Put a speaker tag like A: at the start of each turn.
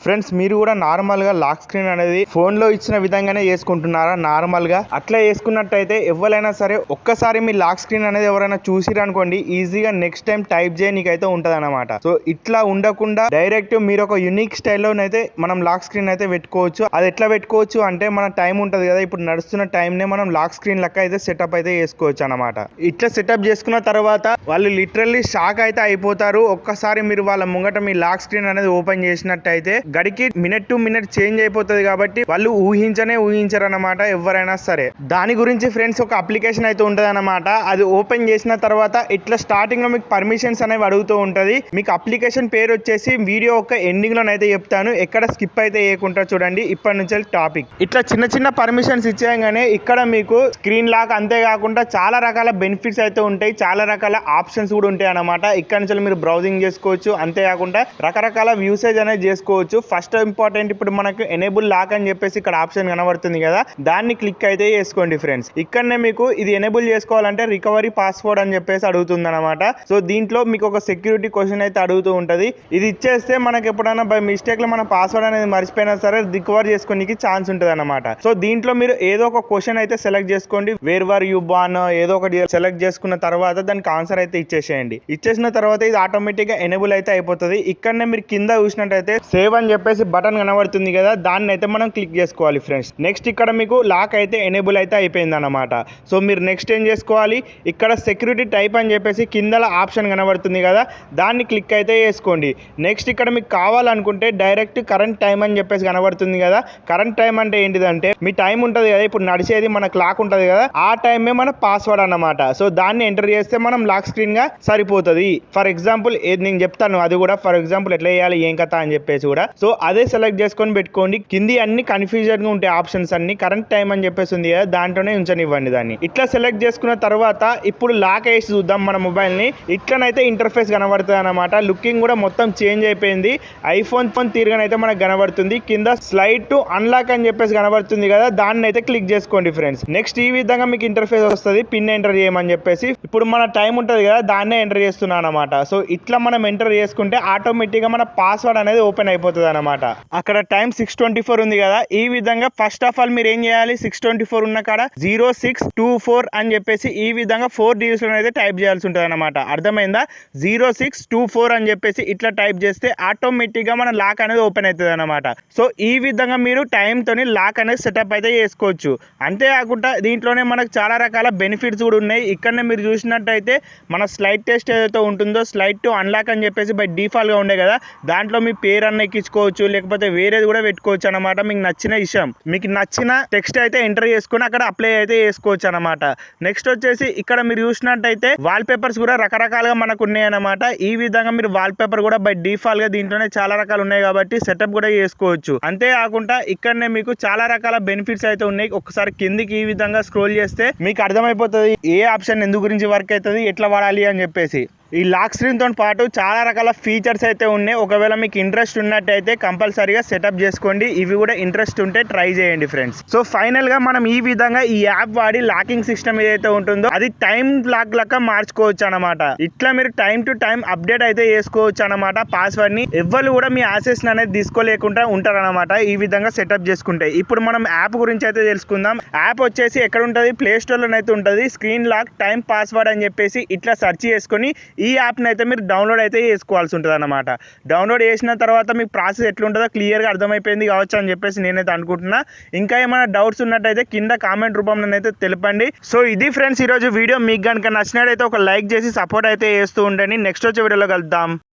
A: Friends మీరు కూడా normal గా లాక్ స్క్రీన్ అనేది ఫోన్ లో ఇచ్చిన విధంగానే చేసుకుంటున్నారా? నార్మల్ గా అట్లా చేసుకున్నట్టయితే ఎవరైనా సరే ఒక్కసారి మీ లాక్ స్క్రీన్ అనేది ఎవరైనా చూసిరనుకోండి ఈజీగా నెక్స్ట్ టైం టైప్ చేయనీకైతే ఉంటది అనమాట. సో ఇట్లా ఉండకుండా డైరెక్ట్ మీరు ఒక యూనిక్ స్టైల్లోనైతే మనం లాక్ స్క్రీన్ అయితే పెట్టుకోవచ్చు. అది ఎట్లా పెట్టుకోవచ్చు అంటే మన టైం ఉంటది కదా, ఇప్పుడు నడుస్తున్న టైం నే మనం లాక్ స్క్రీన్ లెక్క అయితే సెటప్ అయితే చేసుకోవచ్చు అనమాట. ఇట్లా సెటప్ చేసుకున్న తర్వాత వాళ్ళు లిటరల్లీ షాక్ అయితే అయిపోతారు. ఒక్కసారి మీరు వాళ్ళ ముంగట మీ లాక్ స్క్రీన్ అనేది ఓపెన్ చేసినట్టయితే గడికి మినిట్ టు మినిట్ చేంజ్ అయిపోతుంది కాబట్టి వాళ్ళు ఊహించరు అనమాట ఎవరైనా సరే. దాని గురించి ఫ్రెండ్స్ ఒక అప్లికేషన్ అయితే ఉంటది అనమాట. అది ఓపెన్ చేసిన తర్వాత ఇట్లా స్టార్టింగ్ లో మీకు పర్మిషన్స్ అనేవి అడుగుతూ ఉంటది. మీకు అప్లికేషన్ పేరు వచ్చేసి వీడియో ఒక ఎండింగ్ లోనైతే చెప్తాను, ఎక్కడ స్కిప్ అయితే చేయకుండా చూడండి. ఇప్పటి నుంచి టాపిక్ ఇట్లా చిన్న చిన్న పర్మిషన్స్ ఇచ్చేయగానే ఇక్కడ మీకు స్క్రీన్ లాక్ అంతేకాకుండా చాలా రకాల బెనిఫిట్స్ అయితే ఉంటాయి, చాలా రకాల ఆప్షన్స్ కూడా ఉంటాయి అనమాట. ఇక్కడ నుంచి మీరు బ్రౌజింగ్ చేసుకోవచ్చు, అంతేకాకుండా రకరకాల యూసేజ్ అనేది చేసుకోవచ్చు. ఫస్ట్ ఇంపార్టెంట్ ఇప్పుడు మనకు ఎనేబుల్ లాక్ అని చెప్పేసి ఇక్కడ ఆప్షన్ కనబడుతుంది కదా, దాన్ని క్లిక్ అయితే చేసుకోండి ఫ్రెండ్స్. ఇక్కడనే మీకు ఇది ఎనేబుల్ చేసుకోవాలంటే రికవరీ పాస్వర్డ్ అని చెప్పేసి అడుగుతుంది అనమాట. సో దీంట్లో మీకు ఒక సెక్యూరిటీ క్వశ్చన్ అయితే అడుగుతూ ఉంటది. ఇది ఇచ్చేస్తే మనకి ఎప్పుడైనా బై మిస్టేక్ లో మన పాస్వర్డ్ అనేది మర్చిపోయినా సరే రికవర్ చేసుకోనికి ఛాన్స్ ఉంటుంది అనమాట. సో దీంట్లో మీరు ఏదో ఒక క్వశ్చన్ అయితే సెలెక్ట్ చేసుకోండి, వేర్ వర్ యూ బార్న్ ఏదో ఒకటి సెలెక్ట్ చేసుకున్న తర్వాత దానికి ఆన్సర్ అయితే ఇచ్చేసేయండి. ఇచ్చేసిన తర్వాత ఇది ఆటోమేటిక్ గా ఎనేబుల్ అయితే అయిపోతుంది. ఇక్కడనే మీరు కింద చూసినట్టయితే సేవ్ అని చెప్పేసి బటన్ కనబడుతుంది కదా, దాన్ని అయితే మనం క్లిక్ చేసుకోవాలి ఫ్రెండ్స్. నెక్స్ట్ ఇక్కడ మీకు లాక్ అయితే ఎనేబుల్ అయితే అయిపోయింది అనమాట. సో మీరు నెక్స్ట్ ఏం చేసుకోవాలి, ఇక్కడ సెక్యూరిటీ టైప్ అని చెప్పేసి కింద ఆప్షన్ కనబడుతుంది కదా, దాన్ని క్లిక్ అయితే చేసుకోండి. నెక్స్ట్ ఇక్కడ మీకు కావాలనుకుంటే డైరెక్ట్ కరెంట్ టైం అని చెప్పేసి కనబడుతుంది కదా. కరెంట్ టైం అంటే ఏంటిదంటే మీ టైం ఉంటుంది కదా, ఇప్పుడు నడిచేది మన క్లాక్ ఉంటుంది కదా, ఆ టైమే మన పాస్వర్డ్ అన్నమాట. సో దాన్ని ఎంటర్ చేస్తే మనం లాక్ స్క్రీన్ గా సరిపోతుంది. ఫర్ ఎగ్జాంపుల్ నేను చెప్తాను అది కూడా, ఫర్ ఎగ్జాంపుల్ ఎట్లా చేయాలి ఏం కథ అని చెప్పేసి కూడా. సో అదే సెలెక్ట్ చేసుకొని పెట్టుకోండి. కింది అన్ని కన్ఫ్యూజన్ గా ఉంటాయి ఆప్షన్స్ అన్ని. కరెంట్ టైం అని చెప్పేసి ఉంది కదా, దాంట్లోనే ఉంచనివ్వండి దాన్ని. ఇట్లా సెలెక్ట్ చేసుకున్న తర్వాత ఇప్పుడు లాక్ వేసి చూద్దాం మన మొబైల్ ని. ఇట్లనైతే ఇంటర్ఫేస్ కనబడుతుంది అనమాట. లుకింగ్ కూడా మొత్తం చేంజ్ అయిపోయింది. ఐఫోన్ తిరగనైతే మనకు కనబడుతుంది. కింద స్లైడ్ టు అన్లాక్ అని చెప్పేసి కనబడుతుంది కదా, దాన్ని అయితే క్లిక్ చేసుకోండి ఫ్రెండ్స్. నెక్స్ట్ ఈ విధంగా మీకు ఇంటర్ఫేస్ వస్తుంది. పిన్ ఎంటర్ చేయమని చెప్పేసి ఇప్పుడు మన టైం ఉంటుంది కదా, దాన్నే ఎంటర్ చేస్తున్నాను అనమాట. సో ఇట్లా మనం ఎంటర్ చేసుకుంటే ఆటోమేటిక్ గా మన పాస్వర్డ్ అనేది ఓపెన్ అయిపోతుంది అనమాట. అక్కడ టైం 6:24 ఉంది కదా, ఈ విధంగా ఫస్ట్ ఆఫ్ ఆల్ మీరు ఏం చేయాలి, 6:24 ఉన్న కాడ 0624 అని చెప్పేసి ఈ విధంగా 4 డిజిట్స్ లో అయితే టైప్ చేయాల్సి ఉంటుంది అనమాట. అర్థమైందా? 0624 అని చెప్పేసి ఇట్లా టైప్ చేస్తే ఆటోమేటిక్ గా మన లాక్ అనేది ఓపెన్ అవుతుంది అనమాట. సో ఈ విధంగా మీరు టైం తోని లాక్ అనేది సెటప్ అయితే చేసుకోవచ్చు. అంతేకాకుండా దీంట్లోనే మనకు చాలా రకాల బెనిఫిట్స్ కూడా ఉన్నాయి. ఇక్కడనే మీరు చూసినట్టయితే మన స్లైడ్ టెస్ట్ ఏదైతే ఉంటుందో, స్లైడ్ టు అన్లాక్ అని చెప్పేసి బై డిఫాల్ట్ గా ఉండే కదా, దాంట్లో మీ పేరు అన్న ఎక్కించుకోవచ్చు, లేకపోతే వేరేది కూడా పెట్టుకోవచ్చు అనమాట. మీకు నచ్చిన విషయం, మీకు నచ్చిన టెక్స్ట్ అయితే ఎంటర్ చేసుకుని అక్కడ అప్లై అయితే చేసుకోవచ్చు అనమాట. నెక్స్ట్ వచ్చేసి ఇక్కడ మీరు చూసినట్టయితే వాల్ పేపర్స్ కూడా రకరకాలుగా మనకు ఉన్నాయి అనమాట. ఈ విధంగా మీరు వాల్ పేపర్ కూడా బై డిఫాల్ట్ గా దీంట్లోనే చాలా రకాలు ఉన్నాయి కాబట్టి సెటప్ కూడా చేసుకోవచ్చు. అంతేకాకుండా ఇక్కడనే మీకు చాలా రకాల బెనిఫిట్స్ అయితే ఉన్నాయి. ఒకసారి కిందికి ఈ విధంగా స్క్రోల్ చేస్తే మీకు అర్థమైపోతుంది ఏ ఆప్షన్ ఎందు గురించి వర్క్ అవుతుంది, ఎట్లా వాడాలి అని చెప్పేసి. ఈ లాక్ స్క్రీన్ తో పాటు చాలా రకాల ఫీచర్స్ అయితే ఉన్నాయి. ఒకవేళ మీకు ఇంట్రెస్ట్ ఉన్నట్టయితే కంపల్సరీగా సెటప్ చేసుకోండి. ఇవి కూడా ఇంట్రెస్ట్ ఉంటే ట్రై చేయండి ఫ్రెండ్స్. సో ఫైనల్ గా మనం ఈ విధంగా ఈ యాప్ వాడి లాకింగ్ సిస్టమ్ ఏదైతే ఉంటుందో అది టైం లాక్ లెక్క మార్చుకోవచ్చు అనమాట. ఇట్లా మీరు టైం టు టైం అప్డేట్ అయితే చేసుకోవచ్చు అనమాట. పాస్వర్డ్ ని ఎవ్వరు కూడా మీ యాక్సెస్ అనేది తీసుకోలేకుండా ఉంటారు అనమాట ఈ విధంగా సెటప్ చేసుకుంటే. ఇప్పుడు మనం యాప్ గురించి అయితే తెలుసుకుందాం. యాప్ వచ్చేసి ఎక్కడ ఉంటుంది, ప్లే స్టోర్ లో అయితే ఉంటుంది. స్క్రీన్ లాక్ టైం పాస్వర్డ్ అని చెప్పేసి ఇట్లా సెర్చ్ చేసుకొని ఈ యాప్ని అయితే మీరు డౌన్లోడ్ అయితే చేసుకోవాల్సి ఉంటుంది అనమాట. డౌన్లోడ్ చేసిన తర్వాత మీకు ప్రాసెస్ ఎట్లుంటుందో క్లియర్గా అర్థమైపోయింది కావచ్చు అని చెప్పేసి నేనైతే అనుకుంటున్నా. ఇంకా ఏమైనా డౌట్స్ ఉన్నట్టయితే కింద కామెంట్ రూపంలో అయితే తెలపండి. సో ఇది ఫ్రెండ్స్ ఈరోజు వీడియో. మీకు కనుక నచ్చినట్టయితే ఒక లైక్ చేసి సపోర్ట్ అయితే చేస్తూ ఉండండి. నెక్స్ట్ వచ్చే వీడియోలో కలుద్దాం.